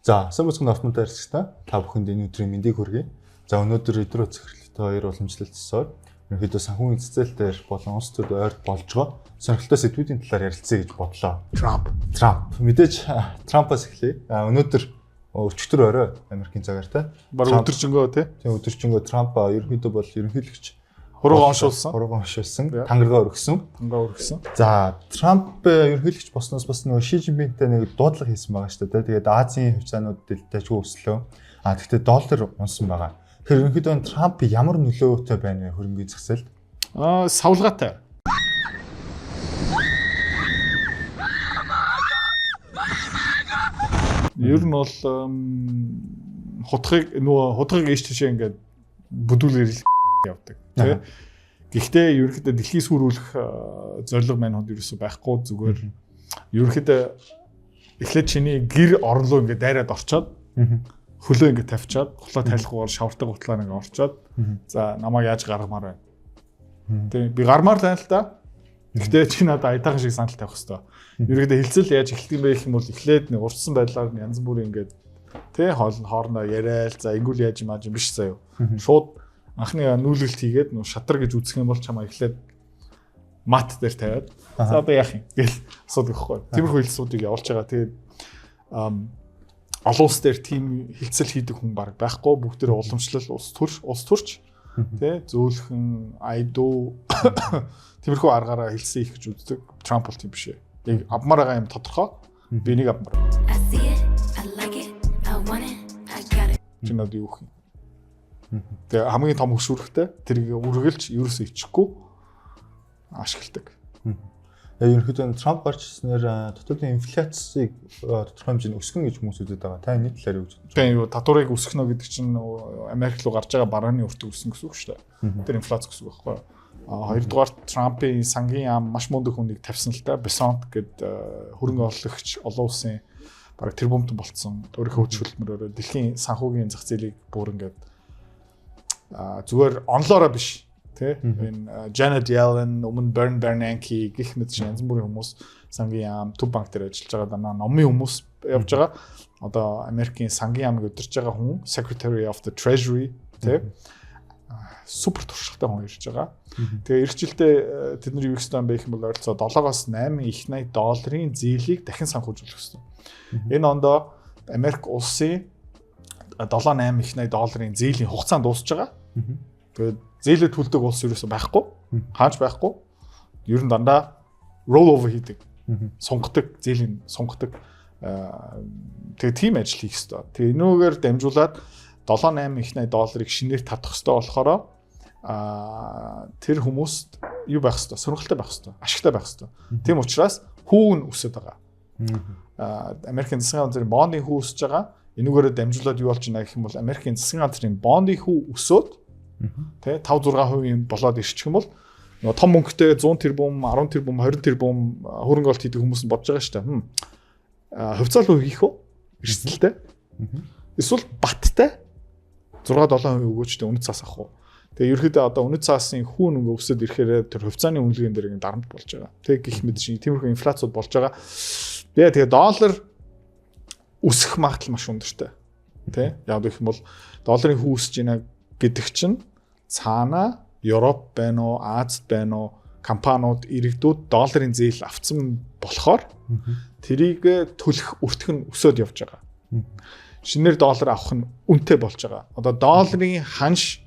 За, сайн бацхан автомобиль хэрэгстэй та бүхэнд энэ өдрийн мэндийг хүргэе. За, өнөөдөр өдрөө цэцэрлэгтэй хоёр уламжлалцсаар ерөнхийдөө санхүүгийн цэцэл дээр болон улс төрд ойр болж байгаа сонирхолтой сэдвүүдийн талаар ярилцъя гэж бодлоо. Трамп. Мэдээж Трампаас эхлэе. Өнөөдөр өчигдөр орой Америкийн цагаар те. Бараг өдөржингөө те. Тийм өдөржингөө Трамп ерөнхийдөө бол ерөнхийлөгч хуруугаа оншуулсан. Тангараа өргөсөн. За, Трамп ерөнхийлөгч босноос бас нөгөө Ши Жинпинтэй нэг дуудлага хийсэн байгаа шүү дээ. Тэгээд Азийн хвцаанууд дэлтэйчгүй өслөө. Тэгэхдээ доллар унсан байгаа. Тэгэхээр ерөнхийдөө Трамп ямар нөлөөтэй байна вэ хөрөнгөний зах зээлд? Савлгаатай. Ер нь бол хутгийг ээш тийшээ ингээд бүдүүлгэр явдаг тий. Гэхдээ ерөнхийдөө дэлхийг сүрүүлэх зорилго маань хонд ерөөсөй байхгүй зүгээр ерөнхийдөө эхлээд чиний гэр орлоо ингээд дайраад орчоод хөлөө ингээд тавьчаад гутлаа тайлахгүйгээр шавартай гутлаа ингээд орчоод за намайг яаж гаргамаар байна. Тий би гармаар тань л да. Гэхдээ чи надад айтаахан шиг санал тавих хэвээр. Ерөнхийдөө хилцэл яаж эхэлдэг юм бэ гэх юм бол эхлээд нэг урдсан байдлаар янз бүрийн ингээд тий хоорондоо яриад за ингүүл яаж юм биш заяа. Шууд анхны нүүлгэлт хийгээд нөө шатар гэж үзэх юм бол чамаа эхлээд мат дээр тавиад за одоо яах юм гэл асуудаг байхгүй. Тиймэрхүү хэлцүүдийг явуулж байгаа. Тэгээд олон улс дээр тийм хэлцэл хийдэг хүн баг байхгүй. Бүгдээрээ уламжлал улс төрч тий зөөлхөн айдуу тиймэрхүү аргаараа хэлсэн их гэж үздэг. Трамп бол тийм биш ээ. Яг авмаар байгаа юм тодорхой. Би нэг авмаар. Чинад юу гэх юм. Тэгээ хамгийн том хөшүүрхтэй тэрийг үргэлж ерөөсөө ичихгүй ашигладаг. Ерөнхийдөө Трамп гарч ирснээр дотоодын инфляцийг тодорхой хэмжээнд өсгөн гэж хүмүүс үздэг байгаа. Та энэ талаар юу гэж бодож байна? Тэгээ татварыг өсгөнө гэдэг чинь Америк руу гарч байгаа барааны өртөг өснө гэсэн үг шүү дээ. Тэр инфляц гэсэн үг байхгүй юу? Хоёрдугаар Трампын сангийн яам маш мундаг хүнийг тавьсан л та. Бесонт гэд хөрөнгө оруулагч олон улсын бараг тэрбумт болцсон. Өөрийнхөө хөдөлмөрөөр дэлхийн санхүүгийн зах зээлийг бүр ингээд зүгээр онлоороо биш тий энэ Janet Yellen, өмнө Bernanke гэх мэт янз бүрийн хүмүүс сангийн яам төв банк дээр ажиллаж байгаа даа номын хүмүүс явж байгаа. Одоо Америкийн сангийн яамыг удирж байгаа хүн Secretary of the Treasury тий супер туршлагатай хүн ирж байгаа. Тэгээ эх жилдээ тэд нар юу гэсэн юм бэ гэх юм бол ойролцоо 7-8 их 80 долларын зээлийг дахин санхүүжүүлэх гэсэн. Энэ ондоо Америк улсын 7-8 их 80 долларын зээлийн хугацаа дуусж байгаа. Тэгээд зээлээ төлдөг улс ерөөсөй байхгүй. Хаач байхгүй. Ер нь дандаа roll over хийдэг. Сунгадаг, зээлийн сунгадаг. Тэгээ тийм ажил хийх ёстой. Тэгээ энүүгээр дамжуулаад 7-8 их 80 долларыг шинээр татах ёстой болохоор тэр хүмүүст юу байх ёстой? Сонирхолтой байх ёстой. Ашигтай байх ёстой. Тийм учраас хүүн өсөд байгаа. Америкийн засгийн газрын бондын хүү өсөж байгаа. Энүүгээрээ дамжуулаад юу болж байна гэх юм бол Америкийн засгийн газрын бондын хүү өсөөд тэ 5-6% болоод ирчих юм бол нөгөө том мөнгөтэй 100 тэрбум, 10 тэрбум, 20 тэрбум хөрөнгө оруулалт хийдэг хүмүүс нь бодож байгаа шүү дээ. Хувьцаал уу хийх үү? Эрсдэлтэй. Эсвэл баттай 6-7% өгөөчтэй үнэт цаас авах уу? Тэгээ ерөөдөө одоо үнэт цаасын хүүн өнгө өсөд ирэхээр тэр хувьцааны үнэлгээнд дэр дарамт болж байгаа. Тэг гих мэд чинь тиймэрхүү инфляцууд болж байгаа. Тэгээ доллар өсөх магадлал маш өндөртэй. Тэ? Яг гэх юм бол долларын хүү өсөж байна гэдэг чинь цаана Европ байна уу, Азид байна уу компаниуд иргэдүүд долларын зээл авцсан болохоор тэрийг төлөх өртөх нь өсөд явж байгаа. Шинээр доллар авах нь үнэтэй болж байгаа. Одоо долларын ханш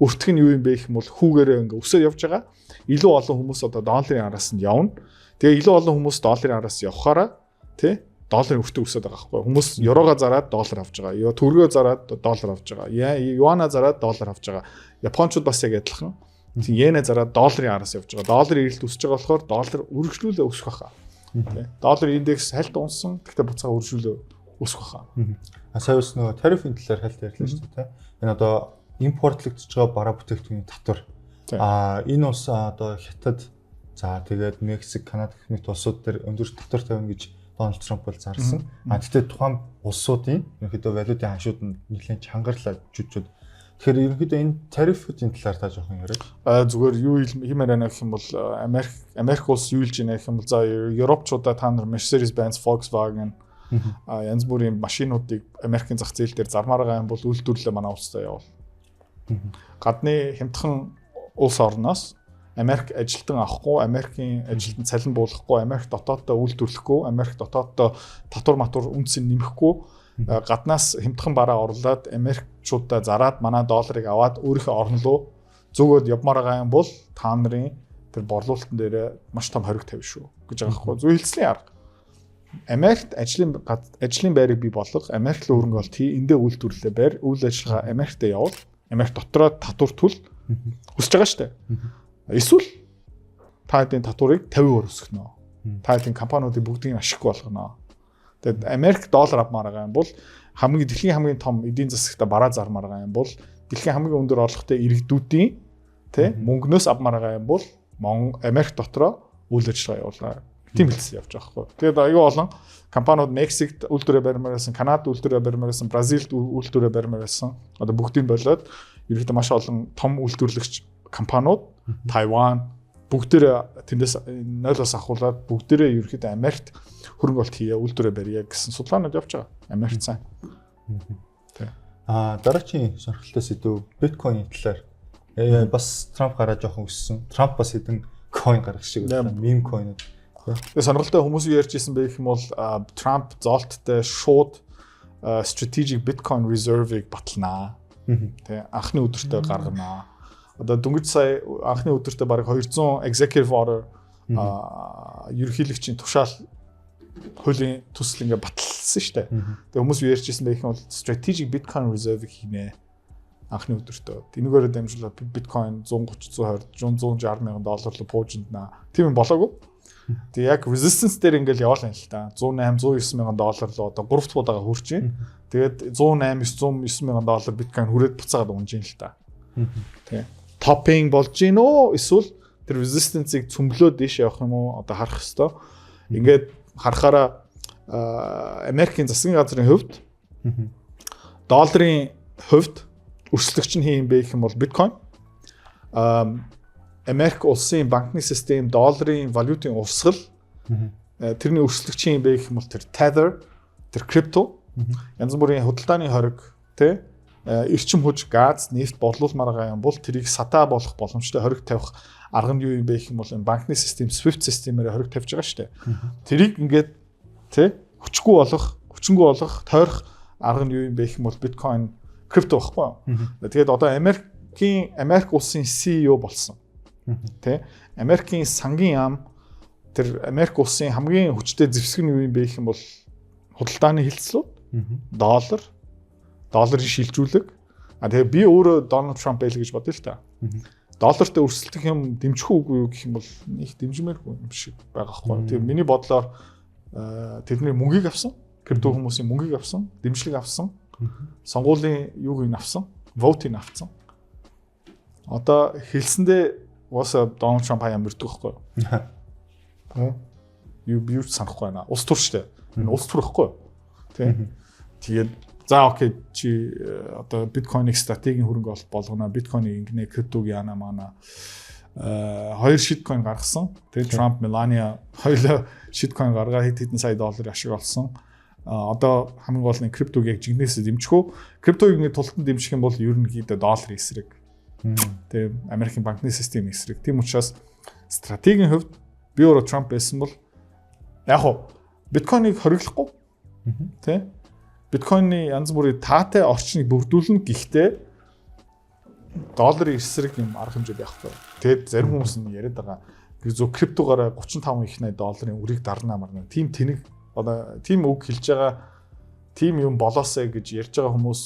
өртөх нь юу юм бэ гэх юм бол хүүгээрээ ингээ өсөд явж байгаа. Илүү олон хүмүүс одоо долларын араас нь явна. Тэгээ илүү олон хүмүүс долларын араас явхаараа тий долларын өртөг өсөд байгаа байхгүй. Хүмүүс еврогоо зараад доллар авч байгаа. Төгрөгөө зараад доллар авч байгаа. Юана зараад доллар авч байгаа. Японочууд бас яг адилхан. Йенэ зараад долларын араас явж байгаа. Долларын эрэлт өсөж байгаа болохоор доллар үргэлжлүүлээ өсөх байхаа. Тий. Долларын индекс хальт унсан. Гэхдээ буцаа үргэлжлүүлээ өсөх байхаа. Саяас нөгөө тарифын талаар хальт ярьлаа шүү дээ. Энэ одоо импортлогдож байгаа бараа бүтээгдэхүүний татвар. Энэ улс одоо Хятад за тэгээд Мексик, Канада гэх мэт улсууд дээр өндөр татвар тавина гэж Дональд Трамп бол зарласан. Гэхдээ тухайн улсуудын ерөнхийдөө валютын ханшууд нь нэлээд чангарлаа жүжигчүүд. Тэгэхээр ерөнхийдөө энэ тарифуудын талаар та жоохон яриад. Зүгээр юу хиймээр байна гэх юм бол Америк улс юу хийж байна гэх юм бол за Европчуудаа та нар Mercedes-Benz, Volkswagen янз бүрийн машинуудыг Америкийн зах зээл дээр зармаар байгаа юм бол үйлдвэрлэлээ манай улстай явуул. Гадны хямдхан улс орноос Америк ажилтан авахгүй, Америкийн ажилтан цалин буулгахгүй, Америк дотооддоо үйлдвэрлэхгүй, Америк дотооддоо татвар матур үнцийг нэмэхгүй, гаднаас хямдхан бараа орлоод Америкчуудаа зараад манай долларыг аваад өөрийнхөө орн руу зүгөөд явмаар байгаа юм бол та нарын тэр борлуулалтын дээр маш том хориг тавь шүү гэж байгаа байхгүй. Зөв хэлцлийн арга. Америкт ажлын байрыг бий болгох, Америк руу хөрөнгө олт хий, эндээ үйлдвэрлэлээ байр, үйл ажиллагаа Америкт явуул, Америк дотроо татвар түл хүсэж байгаа шүү дээ. Эсвэл та хэдийн татварыг 50% өсгөнө. Та хэдийн компаниудыг бүгдийг ашиггүй болгоно. Тэгэд Америк доллар авмаар байгаа юм бол дэлхийн хамгийн том эдийн засагта бараа зармаар байгаа юм бол дэлхийн хамгийн өндөр орлоготой иргэдүүдийн мөнгнөөс авмаар байгаа юм бол Америк дотроо үйл ажиллагаа явуулаа. Тийм хэлсэн явж байгаа хгүй. Тэгээд аюу олон компаниуд Мексикт үйлдвэрээ барьмаар байсан, Канадад үйлдвэрээ барьмаар байсан, Бразилд үйлдвэрээ барьмаар байсан. Одоо бүгдийг болоод ерөөдөө маш олон том үйлдвэрлэгч компаниуд Тайван бүгдээрээ тэндээс нойлоос ахуулаад бүгдээрээ ерөөхдөө Америкт хөрөнгө олт хийе, үйлдвэрээ барья гэсэн судалгаанууд явж байгаа. Америк цаа. Дараагийн сонирхолтой сэдв биткойн талаар бас Трамп гараа жоохон өссөн. Трамп бас хэдэн coin гаргах шиг байна. Meme coin. Тэгээ сонирхолтой хүмүүс ярьж ирсэн байх юм бол Трамп золттой шууд strategic bitcoin reserve-ыг баталнаа. Тэ анхны өдөртөө гарганаа. Одоо дөнгөж сая анхны өдөртөө бараг 200 executive order ерөнхийлөгчийн тушаал хуулийн төсөл ингээ баталсан шүү дээ. Тэгээ хүмүүс юу ярьж ирсэн байх юм бол strategic bitcoin reserve-ыг хийнэ. Анхны өдөртөө. Энэгээр дамжуулаад биткойн 130 120 160 мянган доллар руу пуужинднаа. Тийм юм болоогүй. Тэгээ яг resistance дээр ингээл яваалаа л та. 108 109 мянган доллар руу одоо 3 дахь удаага хүрч байна. Тэгээд 108 109 мянган доллар биткойн хүрээд буцаагаад унж ийн л та. Тэгээ topping болж гин үү? Эсвэл тэр resistance-ийг цөмлөө дэш явах юм уу? Одоо харах хэвээр. Ингээд харахаараа Америкийн засгийн газрын хувьд долларын хувьд өрсөлдөгч нь хин бэ гэх юм бол биткойн. Америк улсын банкны систем долларын валютын урсгал тэрний өрсөлдөгч юм бэ гэх юм бол тэр Tether, тэр крипто, янз бүрийн худалдааны хориг, тэ эрчим хүч, газ, нефть борлуулмаар байгаа юм бол тэрийг сатаа болох боломжтой хориг тавих арга нь юу юм бэ гэх юм бол энэ банкны систем SWIFT системээр хориг тавьж байгаа шүү дээ. Тэрийг ингээд тэ хүчнгүй болох, тойрох арга нь юу юм бэ гэх юм бол биткойн крипто баггүй. Тэгээд одоо Америк улсын CEO болсон. Тэ Америкийн сангийн яам тэр Америк улсын хамгийн хүчтэй зэвсэг нь юу юм бэ гэх юм бол худалдааны хилцлүүд, долларын шилжүүлэг. Тэгээ би өөрөө Дональд Трамп байл гэж бодъё л та. Доллартай өрсөлдөх юм дэмжих үгүй юу гэх юм бол их дэмжмээргүй юм шиг байгаа хгүй. Тэгээ миний бодлоор тэдний мөнгийг авсан, крипто хүмүүсийн мөнгийг авсан, дэмжлэг авсан. Сонгуулийн юуг ин авсан, vote-ийг авсан. Одоо хэлсэндээ уусаа Дональд Трамп хаяа мөрдөх байхгүй юу? Юу санахгүй байна. Улс төр штэ. Энэ улс төр байхгүй юу? Тэгээд за окей чи одоо биткойныг стратегийн хөрөнгө олт болгоно. Биткойныг ингэнэ криптог яана мана. Хоёр шиткойн гаргасан. Тэгээд Трамп, Мелания хоёулаа шиткойн гаргаад хэдэн сая доллар ашиг олсон. Одоо хамгийн гол нь криптог яг жигнэсээ дэмжихүү. Криптог ингэ тултан дэмжих юм бол ерөнхийдөө долларын эсрэг. Тэгээ Америкийн банкны системийн эсрэг. Тийм учраас стратегийн хувьд би өөрөө Трамп байсан бол яг хуу биткойныг хориглохгүй. Тэ? Биткойны янз бүрийн таатай орчныг бүрдүүлнэ гэхдээ долларын эсрэг юм арга хэмжээ байхгүй. Тэгээд зарим хүмүүс нь яриад байгаа. Зөв криптогоор 35 их $8 үрийг дарнаа марна. Тим тэнэг одоо тийм үг хэлж байгаа тийм юм болоосэй гэж ярьж байгаа хүмүүс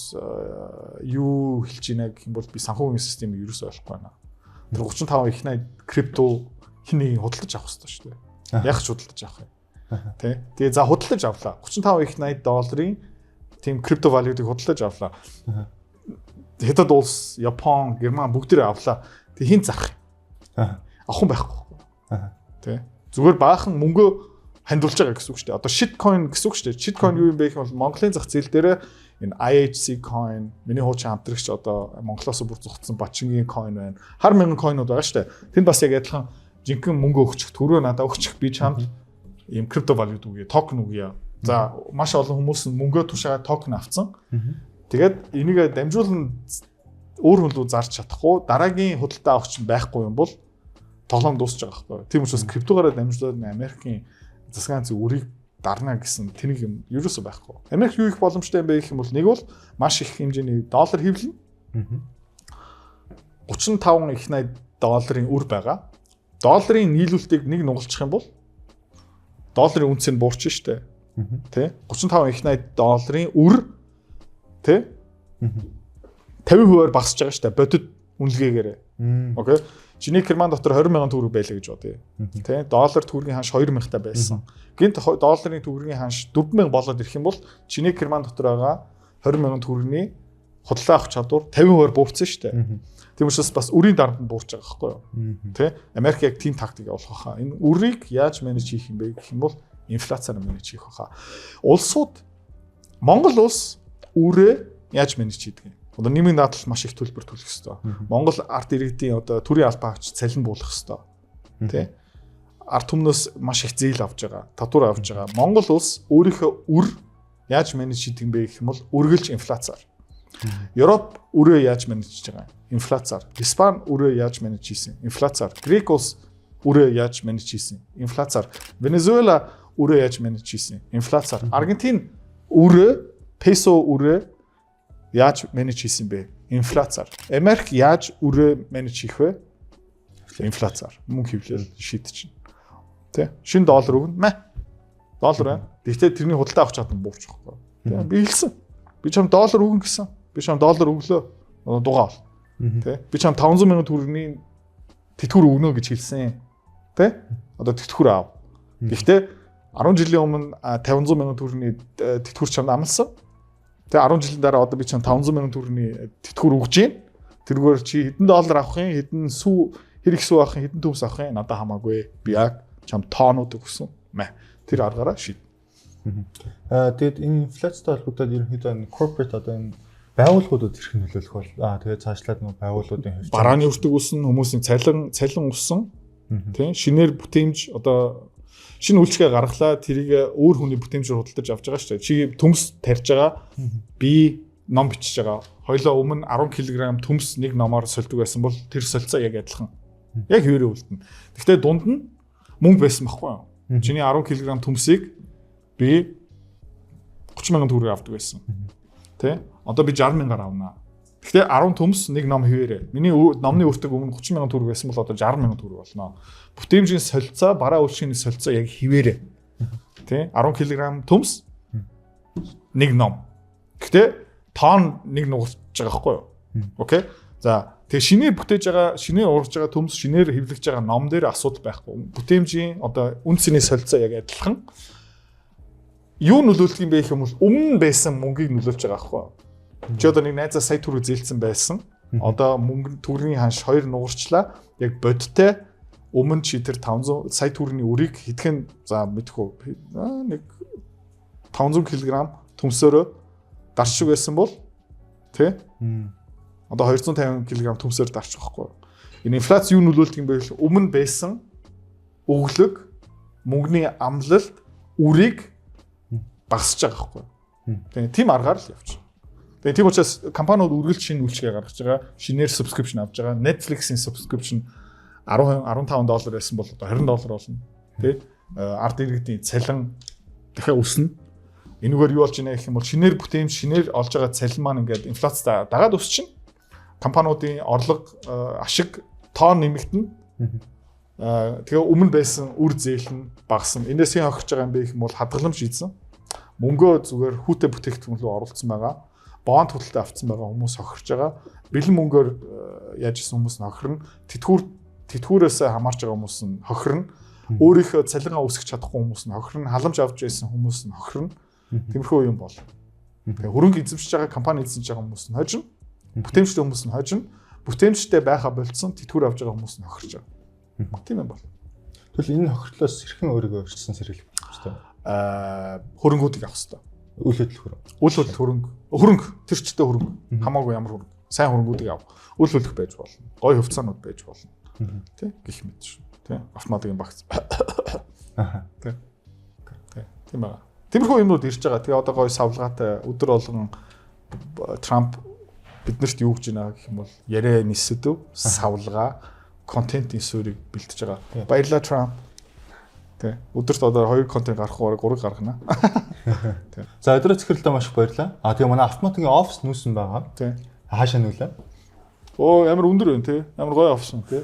юу хэлж байна гэх юм бол би санхүүгийн системийг ерөөсөй ойлгохгүй байна. Тэр 35 их $8 крипто хэнийг худалдаж авах хэрэгтэй шүү дээ. Яг ч худалдаж авах юм. Тэ. Тэгээ за худалдаж авлаа. 35 их $8 тийм крипто валютыг худалдаж авлаа. Хятад улс, Япон, Герман бүгдээрээ авлаа. Тэг хин зарах юм. Авах байхгүй. Тэ. Зүгээр баахан мөнгө хандуулж байгаа гэсэн үг шүү дээ. Одоо shitcoin гэсэн үг шүү дээ. Shitcoin юу юм бэ гэх юм бол Монголын зах зээл дээр энэ IHC coin, миний хуучин хамтрагч одоо Монголоос бүр зогтсон Бачингийн coin байна. Хар мянган coinуд байгаа шүү дээ. Тэнд бас яг адилхан жинхэнэ мөнгө өгчих, төрөө надад өгчих би чамд ийм крипто валют үгүй, токен үгүй. За маш олон хүмүүс нь мөнгөө тушаагаад токен авцсан. Тэгээд энийг дамжуулан өөр хүн рүү зарж чадахгүй дараагийн худалдаа авах чинь байхгүй юм бол тоглоом дуусч байгаа байхгүй. Тийм учраас криптогаараа дамжуулаад Америкийн засгийн газрын үрийг дарна гэсэн тэнийг юм ерөөсөө байхгүй. Америк юу их боломжтой юм бэ гэх юм бол нэг бол маш их хэмжээний доллар хэвлэнэ. 35 их 80 долларын үр байгаа. Долларын нийлүүлэлтийг нэг нугалчих юм бол долларын үнц нь буурч штэ. Тэ 35 их 80 долларын үр тэ 50%-аар багасж байгаа штэ бодит үнэлгээгээр. Окей. Чиний Герман дотор 20,000 төгрөг байлаа гэж бодъё. Тэ доллар төгрөгийн ханш 2,000 та байсан. Гинт долларын төгрөгийн ханш 4,000 болоод ирэх юм бол чиний Герман дотор байгаа 20,000 төгрөгийн худалдаа авах чадвар 50%-аар буурсан штэ. Тийм учраас бас үрийн дарамт нь буурч байгаа байхгүй юу? Тэ Америк яг тийм тактик явуулах хаа. Энэ үрийг яаж менеж хийх юм бэ гэх юм бол инфляцаар менеж хийх хаа. Улсууд Монгол улс үрээ яаж менеж хийдэг юм? Одоо нийгмийн даатгалд маш их төлбөр төлөх хэрэгтэй. Монгол ард иргэдийн одоо төрийн албаа авч цалин буулгах хэрэгтэй. Тэ? Ард түмнээс маш их зээл авж байгаа, татвар авж байгаа. Монгол улс өөрийнхөө үр яаж менеж хийдэг юм бэ гэх юм бол үргэлж инфляцаар. Европ үрээ яаж менеж хийж байгаа? Инфляцаар. Испани үрээ яаж менеж хийсэн? Инфляцаар. Грек улс үрээ яаж менеж хийсэн? Инфляцаар. Венесуэла үрээ яаж менеж хийсэн? Инфляцаар. Аргентин үрээ, песо үрээ яаж менеж хийсэн бэ? Инфляцаар. Америк яаж үрээ менеж хийх вэ? Инфляцаар. Мөнгө хөвлөл шийдчихнэ. Тэ? Шинэ доллар өгнө мэ. Доллар байна. Гэхдээ тэрний худалдаа авах чадвар буурч байгаа. Тэ? Би хэлсэн. Би чам доллар өгнө гэсэн. Би чам доллар өглөө дугаа бол. Тэ? Би чам 500,000 төгрөгийн тэтгэвэр өгнө гэж хэлсэн. Тэ? Одоо тэтгэвэр аав. Гэхдээ 10 жилийн өмнө 500,000 төгрөгийн тэтгэвэр чамд амласан. Тэгээ 10 жилийн дараа одоо би чам 500,000 төгрөгийн тэтгэвэр өгж гин. Тэргээр чи хэдэн доллар авах юм, хэдэн сүү хэрэг сүү авах юм, хэдэн төгс авах юм надад хамаагүй. Би яг чам тоонууд өгсөн. Мэ. Тэр аргаараа шийд. Тэгээд энэ инфляцтай холбогдоод ерөнхийдөө corporate одоо энэ байгууллагуудад хэрхэн нөлөөлөх бол тэгээд цаашлаад нөө байгууллагуудын хувьд барааны өртөг өснө, хүмүүсийн цалин өссөн. Тийм шинээр бүтээмж одоо шинэ үйлчлэгээ гаргалаа тэрийг өөр хүний бүтээмжээр худалдаж авч байгаа шүү дээ. Чи төмс тарьж байгаа. Би ном бичиж байгаа. Хоёлоо өмнө 10 кг төмс нэг номоор сольдог байсан бол тэр солилцоо яг адилхан. Яг хэвээрээ үлдэнэ. Гэхдээ дунд нь мөнгө байсан байхгүй юу? Чиний 10 кг төмсийг би 30,000 төгрөг авдаг байсан. Тэ? Одоо би 60,000-аар авнаа. Гэхдээ 10 төмс нэг ном хэвээрээ. Миний номны өртөг өмнө 30,000 төгрөг байсан бол одоо 60,000 төгрөг болно. Бүтээмжийн солилцоо, бараа үйлчилгээний солилцоо яг хэвээрээ. Тэ? 10 кг төмс нэг ном. Гэхдээ тоон нэг нугарч байгаа байхгүй юу? Окей. За тэгээ шинээр бүтээж байгаа, шинээр ургаж байгаа төмс, шинээр хэвлэгж байгаа ном дээр асуудал байхгүй. Бүтээмжийн одоо үнцний солилцоо яг адилхан. Юу нөлөөлдөг юм бэ гэх юм бол өмнө байсан мөнгийг нөлөөлж байгаа байхгүй юу? Чи одоо нэг найзаа сая төгрөг зээлсэн байсан. Одоо мөнгө төгрөгийн ханш 2 нугарчлаа. Яг бодтой өмнө чи тэр 500 сая төгрөгийн үрийг хэдхэн за мэдхгүй нэг 500 кг төмсөөрөө дарчих байсан бол тий? Одоо 250 кг төмсөөр дарчих واخгүй. Энэ инфляц юу нөлөөлдөг юм бэ гэвэл өмнө байсан өглөг мөнгөний амлалт үрийг багасж байгаа واخгүй. Тэгээ тийм аргаар л явчих. Тэгээ тийм учраас компаниуд үргэлж шинэ үйлчлэгээ гаргаж байгаа. Шинээр subscription авч байгаа. Netflix-ийн subscription 15 доллар байсан бол одоо 20 доллар болно. Тэ? Ард иргэдийн цалин дахиад өснө. Энэгээр юу болж байна гэх юм бол шинээр бүтээмж, шинээр олж байгаа цалин маань ингээд инфляцтай дагаад өсчин. Компаниудын орлого, ашиг тоон нэмэгдэнэ. Тэгээ өмнө байсан үр зээл нь багасна. Энээс хэн хохирч байгаа юм бэ гэх юм бол хадгаламж хийсэн. Мөнгөө зүгээр хүүтэй бүтээгдэхүүн рүү оруулсан байгаа. Бонд худалдаа авсан байгаа хүмүүс хохирч байгаа. Бэлэн мөнгөөр яаж исэн хүмүүс нь хохирно. Тэтгэврээс хамаарч байгаа хүмүүс нь хохирно. Өөрийнхөө цалингаа үүсгэж чадахгүй хүмүүс нь хохирно. Халамж авч байсан хүмүүс нь хохирно. Тиймэрхүү юм бол. Тэгээ хөрөнгө эзэмшиж байгаа компани эзэмшиж байгаа хүмүүс нь хожино. Бүтээмжтэй хүмүүс нь хожино. Бүтээмжтэй байха болцсон тэтгэвэр авч байгаа хүмүүс нь хохирч байгаа. Тийм юм бол. Тэгвэл энэ хохирлоос хэрхэн өөрийгөө өөрчилсөн сэргийлэх хэрэгтэй. Хөрөнгүүдийг авах хэрэгтэй. Үйл хөдлөх хөрөнгө. Үйл хөдлөх хөрөнгө тэрчтэй хөрөнгө хамаагүй ямар хөрөнгө. Сайн хөрөнгүүдийг ав. Үйл хөдлөх байж болно. Гой хувьцаанууд байж болно. Тэ гэх мэт шүү. Тэ автоматикийн багц. Тэ. Тийм байна. Тиймэрхүү юмнууд ирж байгаа. Тэгээ одоо гоё савлгаатай өдөр болгон Трамп биднэрт юу гэж байна гэх юм бол яриа нисэдв, савлгаа, контентын суурийг бэлтэж байгаа. Баярлалаа Трамп. Тэ. Өдөрт одоо 2 контент гарах уу, 3 гаргана. Тэ. За өдрөө цэцэрлэлээ маш их баярлалаа. Тэгээ манай автоматикийн офс нүүсэн байгаа. Тэ. Хаашаа нүүлээ? Оо ямар өндөр байна те. Ямар гоё офс юм те.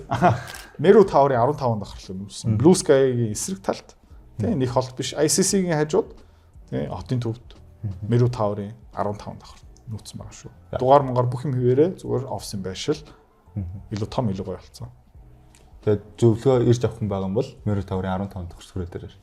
Meru Tower-ийн 15 дахь нүүсэн. Blue Sky-гийн эсрэг талд. Тэ. Нэг холт биш. ICC-гийн хажууд. Тэ. Хотын төвд. Meru Tower-ийн 15 дахь нүүсэн байгаа шүү. Дугаар монгаар бүх юм хിവэрэ зүгээр офсын байшил. Илүү том илүү гоё болсон. Тэгээд зөвлөгөө ирж авах хүн байгаа юм бол Meru Tower-ийн 15 дахь сүрээ дээр